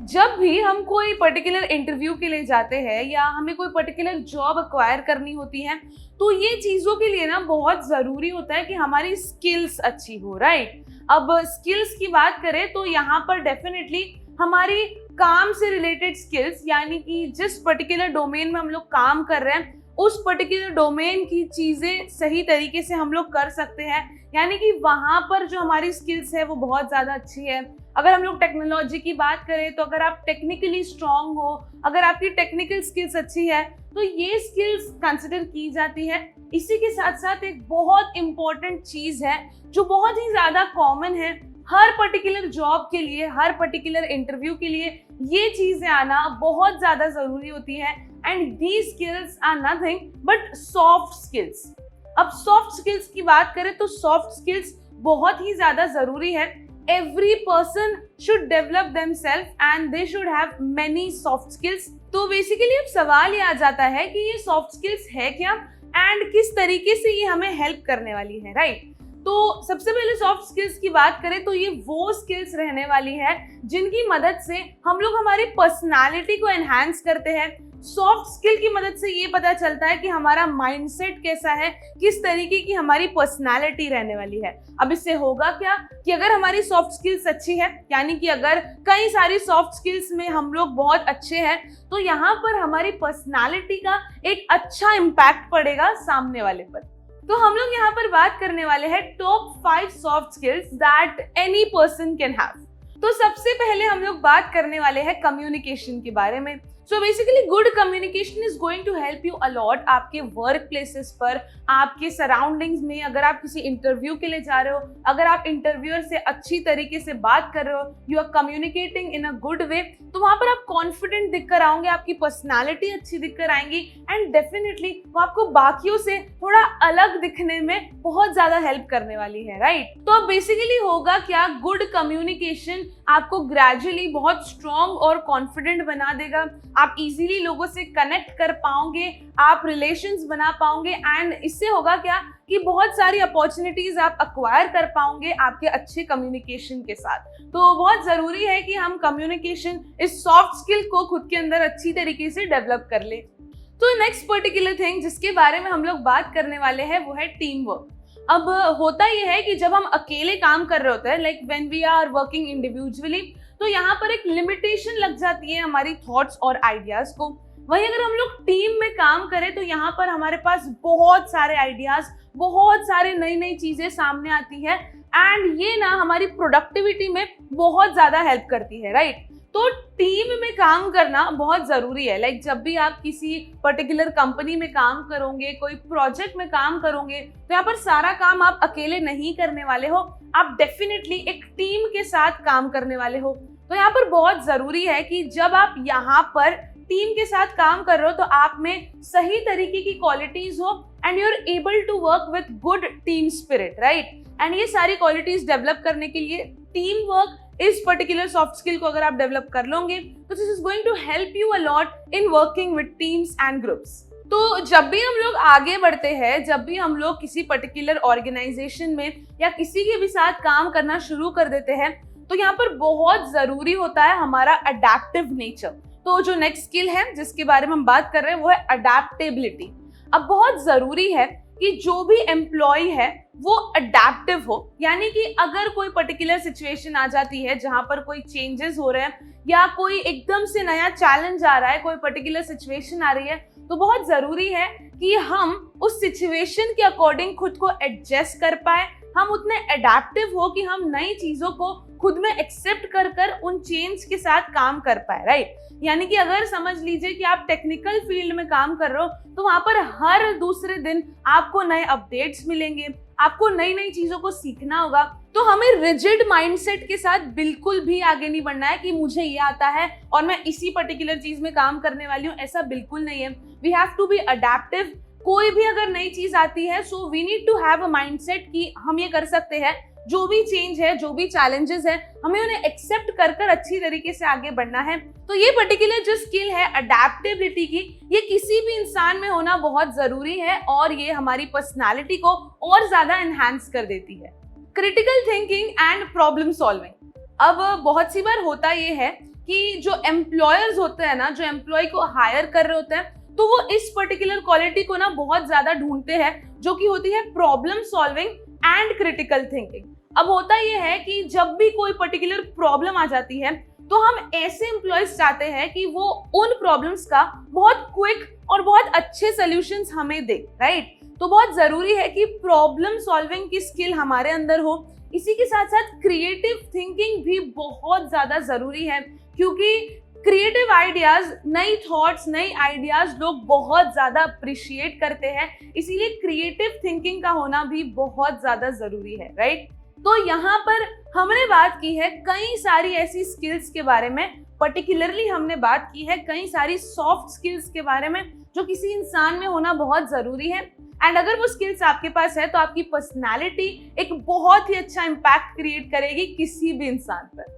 जब भी हम कोई पर्टिकुलर इंटरव्यू के लिए जाते हैं या हमें कोई पर्टिकुलर जॉब एक्वायर करनी होती है, तो ये चीज़ों के लिए ना बहुत ज़रूरी होता है कि हमारी स्किल्स अच्छी हो, राइट। अब स्किल्स की बात करें तो यहाँ पर डेफिनेटली हमारी काम से रिलेटेड स्किल्स, यानी कि जिस पर्टिकुलर डोमेन में हम लोग काम कर रहे हैं उस पर्टिकुलर डोमेन की चीज़ें सही तरीके से हम लोग कर सकते हैं, यानी कि वहाँ पर जो हमारी स्किल्स है वो बहुत ज़्यादा अच्छी है। अगर हम लोग टेक्नोलॉजी की बात करें तो अगर आप टेक्निकली स्ट्रांग हो, अगर आपकी टेक्निकल स्किल्स अच्छी है तो ये स्किल्स कंसिडर की जाती है। इसी के साथ साथ एक बहुत इंपॉर्टेंट चीज़ है जो बहुत ही ज़्यादा कॉमन है हर पर्टिकुलर जॉब के लिए, हर पर्टिकुलर इंटरव्यू के लिए ये चीज़ें आना बहुत ज़्यादा ज़रूरी होती है। And these skills are nothing but soft skills. अब सॉफ्ट स्किल्स की बात करें तो सॉफ्ट स्किल्स बहुत ही ज़्यादा ज़रूरी है। Every person should develop themselves and they should have many soft skills. तो बेसिकली अब सवाल ये आ जाता है कि ये सॉफ्ट स्किल्स है क्या एंड किस तरीके से ये हमें हेल्प करने वाली है, राइट। तो सबसे पहले सॉफ्ट स्किल्स की बात करें तो ये वो स्किल्स रहने वाली है जिनकी मदद से हम लोग हमारी पर्सनालिटी को एनहांस करते हैं। सॉफ्ट स्किल की मदद से ये पता चलता है कि हमारा माइंडसेट कैसा है, किस तरीके की हमारी पर्सनालिटी रहने वाली है। अब इससे होगा क्या कि अगर हमारी सॉफ्ट स्किल्स अच्छी है, यानी कि अगर कई सारी सॉफ्ट स्किल्स में हम लोग बहुत अच्छे हैं, तो यहाँ पर हमारी पर्सनालिटी का एक अच्छा इम्पैक्ट पड़ेगा सामने वाले पर। तो हम लोग यहाँ पर बात करने वाले हैं top 5 soft skills that any person can have. तो सबसे पहले हम लोग बात करने वाले हैं कम्युनिकेशन के बारे में। So basically good communication is going to help you a lot आपके वर्क प्लेसेस पर, आपके सराउंडिंग्स में। अगर आप किसी इंटरव्यू के लिए जा रहे हो, अगर आप इंटरव्यूअर से अच्छी तरीके से बात कर रहे हो, you are communicating in a good way, तो वहाँ पर आप कॉन्फिडेंट दिखकर आओगे, आपकी पर्सनालिटी अच्छी दिखकर आएंगी एंड डेफिनेटली वो आपको बाकियों से थोड़ा अलग दिखने में बहुत ज्यादा हेल्प करने वाली है, राइट। तो अब बेसिकली होगा क्या, गुड कम्युनिकेशन आपको ग्रेजुअली बहुत स्ट्रॉन्ग और कॉन्फिडेंट बना देगा। आप इजीली लोगों से कनेक्ट कर पाओगे, आप रिलेशंस बना पाओगे एंड इससे होगा क्या कि बहुत सारी अपॉर्चुनिटीज आप एक्वायर कर पाओगे आपके अच्छे कम्युनिकेशन के साथ। तो बहुत जरूरी है कि हम कम्युनिकेशन, इस सॉफ्ट स्किल को खुद के अंदर अच्छी तरीके से डेवलप कर ले। तो नेक्स्ट पर्टिकुलर थिंग जिसके बारे में हम लोग बात करने वाले हैं वो है टीम वर्क। अब होता यह है कि जब हम अकेले काम कर रहे होते हैं, like when we are working individually, तो यहाँ पर एक लिमिटेशन लग जाती है हमारी थॉट्स और आइडियाज को। वहीं अगर हम लोग टीम में काम करें तो यहाँ पर हमारे पास बहुत सारे आइडियाज, बहुत सारे नई नई चीजें सामने आती है एंड ये ना हमारी प्रोडक्टिविटी में बहुत ज्यादा हेल्प करती है, राइट। तो टीम में काम करना बहुत ज़रूरी है। लाइक जब भी आप किसी पर्टिकुलर कंपनी में काम करोगे, कोई प्रोजेक्ट में काम करोगे, तो यहाँ पर सारा काम आप अकेले नहीं करने वाले हो, आप डेफिनेटली एक टीम के साथ काम करने वाले हो। तो यहाँ पर बहुत ज़रूरी है कि जब आप यहाँ पर टीम के साथ काम कर रहे हो तो आप में सही तरीके की क्वालिटीज हो and you are able to work with good team spirit, right. And ये सारी क्वालिटीज डेवलप करने के लिए टीम वर्क, इस पर्टिकुलर सॉफ्ट स्किल को अगर आप डेवलप कर लोगे तो this is going to help you a lot in working with teams and groups. तो जब भी हम लोग आगे बढ़ते हैं, जब भी हम लोग किसी पर्टिकुलर ऑर्गेनाइजेशन में या किसी के भी साथ काम करना शुरू कर देते हैं, तो यहाँ पर बहुत जरूरी होता है हमारा अडेप्टिव नेचर। तो जो नेक्स्ट स्किल है जिसके बारे में हम बात कर रहे हैं वो है अडेप्टेबिलिटी। अब बहुत जरूरी है कि जो भी एम्प्लॉय है वो अडेप्टिव हो, यानी कि अगर कोई पर्टिकुलर सिचुएशन आ जाती है जहां पर कोई चेंजेस हो रहे हैं या कोई एकदम से नया चैलेंज आ रहा है, कोई पर्टिकुलर सिचुएशन आ रही है, तो बहुत जरूरी है कि हम उस सिचुएशन के अकॉर्डिंग खुद को एडजस्ट कर पाए, हम उतने अडेप्टिव हो कि हम नई चीजों को खुद में एक्सेप्ट कर कर उन चेंज के साथ काम कर पाए, राइट। यानी कि अगर समझ लीजिए कि आप टेक्निकल फील्ड में काम कर रहे हो तो वहां पर हर दूसरे दिन आपको नए अपडेट्स मिलेंगे, आपको नई नई चीजों को सीखना होगा। तो हमें रिजिड माइंडसेट के साथ बिल्कुल भी आगे नहीं बढ़ना है कि मुझे ये आता है और मैं इसी पर्टिकुलर चीज में काम करने वाली हूँ, ऐसा बिल्कुल नहीं है। We have to be adaptive. कोई भी अगर नई चीज आती है so we need to have a mindset कि हम ये कर सकते हैं, जो भी चेंज है, जो भी चैलेंजेस है, हमें उन्हें एक्सेप्ट कर कर अच्छी तरीके से आगे बढ़ना है। तो ये पर्टिकुलर जो स्किल है अडेप्टेबिलिटी की, ये किसी भी इंसान में होना बहुत जरूरी है और ये हमारी पर्सनालिटी को और ज्यादा एनहांस कर देती है। Critical thinking and problem solving. अब बहुत सी बार होता ये है कि जो एम्प्लॉयर्स होते हैं ना, जो एम्प्लॉय को हायर कर रहे होते हैं, तो वो इस पर्टिकुलर क्वालिटी को ना बहुत ज्यादा ढूंढते हैं, जो कि होती है problem solving and critical thinking. अब होता ये है कि जब भी कोई पर्टिकुलर प्रॉब्लम आ जाती है तो हम ऐसे एम्प्लॉयज चाहते हैं कि वो उन प्रॉब्लम्स का बहुत क्विक और बहुत अच्छे सॉल्यूशंस हमें दे, राइट। तो बहुत जरूरी है कि प्रॉब्लम सॉल्विंग की स्किल हमारे अंदर हो। इसी के साथ साथ क्रिएटिव थिंकिंग भी बहुत ज्यादा जरूरी है, क्योंकि क्रिएटिव आइडियाज, नई थॉट्स, नई आइडियाज लोग बहुत ज्यादा अप्रिशिएट करते हैं, इसीलिए क्रिएटिव थिंकिंग का होना भी बहुत ज्यादा जरूरी है, राइट। तो यहाँ पर हमने बात की है कई सारी ऐसी स्किल्स के बारे में, पर्टिकुलरली हमने बात की है कई सारी सॉफ्ट स्किल्स के बारे में जो किसी इंसान में होना बहुत जरूरी है। एंड अगर वो स्किल्स आपके पास है तो आपकी पर्सनालिटी एक बहुत ही अच्छा इम्पैक्ट क्रिएट करेगी किसी भी इंसान पर।